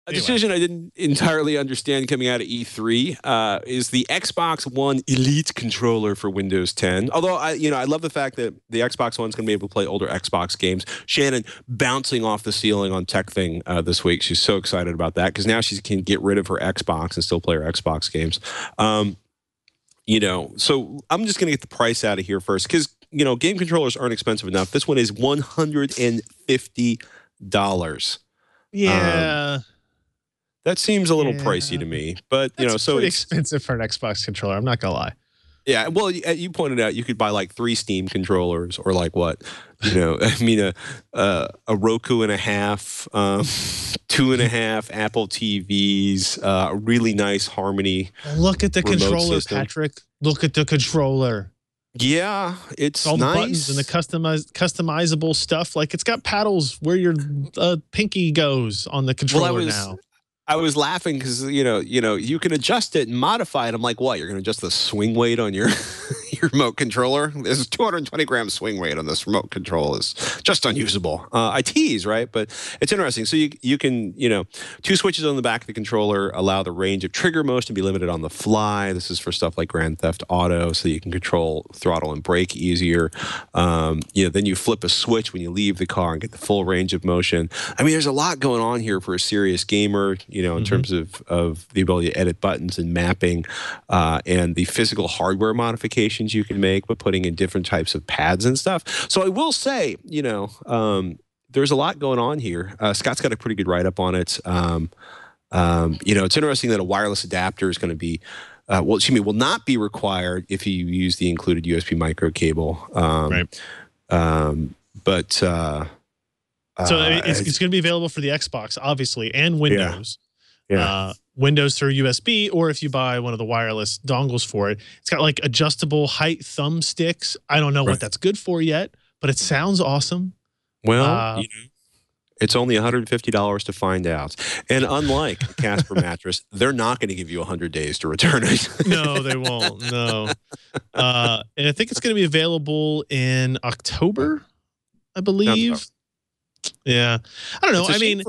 A decision I didn't entirely understand coming out of E3 is the Xbox One Elite controller for Windows 10. Although I love the fact that the Xbox One's going to be able to play older Xbox games. Shannon bouncing off the ceiling on Tech Thing this week. She's so excited about that because now she can get rid of her Xbox and still play her Xbox games. So I'm just going to get the price out of here first because game controllers aren't expensive enough. This one is $150. Yeah. That seems a little pricey to me, but so it's expensive for an Xbox controller. I'm not gonna lie. Yeah, well, you pointed out you could buy like 3 Steam controllers or like what, a Roku and a half, 2.5 Apple TVs, a really nice Harmony. Look at the controller, system. Patrick. Look at the controller. Yeah, it's all nice. The buttons and the customizable stuff. Like it's got paddles where your pinky goes on the controller now. I was laughing because you can adjust it and modify it. I'm like, what? You're going to adjust the swing weight on your remote controller? There's 220 grams swing weight on this remote control. Is just unusable. I tease, right? But it's interesting. So you can 2 switches on the back of the controller allow the range of trigger motion to be limited on the fly. This is for stuff like Grand Theft Auto, so you can control throttle and brake easier. Then you flip a switch when you leave the car and get the full range of motion. I mean, there's a lot going on here for a serious gamer. In terms of the ability to edit buttons and mapping and the physical hardware modifications you can make by putting in different types of pads and stuff. So I will say, there's a lot going on here. Scott's got a pretty good write-up on it. It's interesting that a wireless adapter is going to be, will not be required if you use the included USB micro cable. Right. So it's going to be available for the Xbox, obviously, and Windows. Yeah. Windows through USB, or if you buy one of the wireless dongles for it, it's got like adjustable height thumbsticks. I don't know what that's good for yet, but it sounds awesome. Well, it's only $150 to find out. And unlike Casper mattress, they're not going to give you 100 days to return it. No, they won't. No. And I think it's going to be available in October, I believe. Yeah. I don't know. I mean,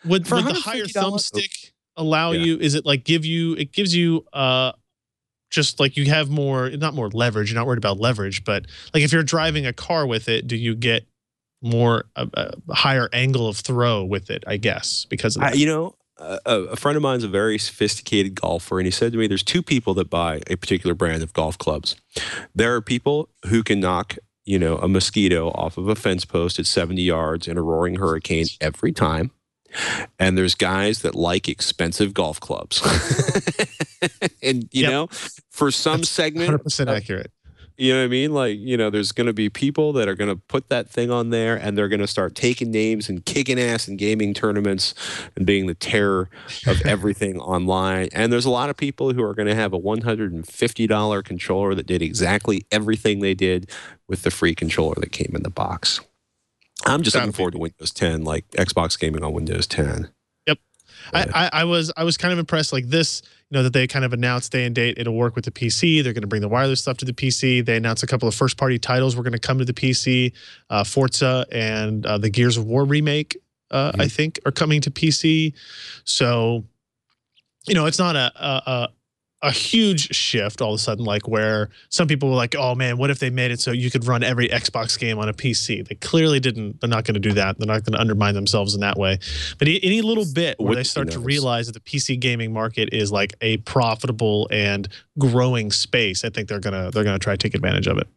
would the higher thumbstick allow you, is it like it gives you just like you have not more leverage, you're not worried about leverage, but like if you're driving a car with it, do you get more a higher angle of throw with it, I guess, because of that? A friend of mine's a very sophisticated golfer, and he said to me, there's 2 people that buy a particular brand of golf clubs. There are people who can knock a mosquito off of a fence post at 70 yards in a roaring hurricane every time. And there's guys that like expensive golf clubs. And, for some segment. 100% accurate. You know what I mean? Like, there's going to be people that are going to put that thing on there and they're going to start taking names and kicking ass in gaming tournaments and being the terror of everything online. And there's a lot of people who are going to have a $150 controller that did exactly everything they did with the free controller that came in the box. I'm just looking forward to Windows 10, like Xbox gaming on Windows 10. Yep. I was kind of impressed, like this, that they kind of announced day and date. It'll work with the PC. They're going to bring the wireless stuff to the PC. They announced a couple of first-party titles were going to come to the PC. Forza and the Gears of War remake, I think, are coming to PC. So, it's not a huge shift all of a sudden, like where some people were like, oh man, what if they made it so you could run every Xbox game on a PC? They clearly didn't. They're not going to do that. They're not going to undermine themselves in that way. But any little bit where they start to realize that the PC gaming market is like a profitable and growing space, I think they're gonna try to take advantage of it.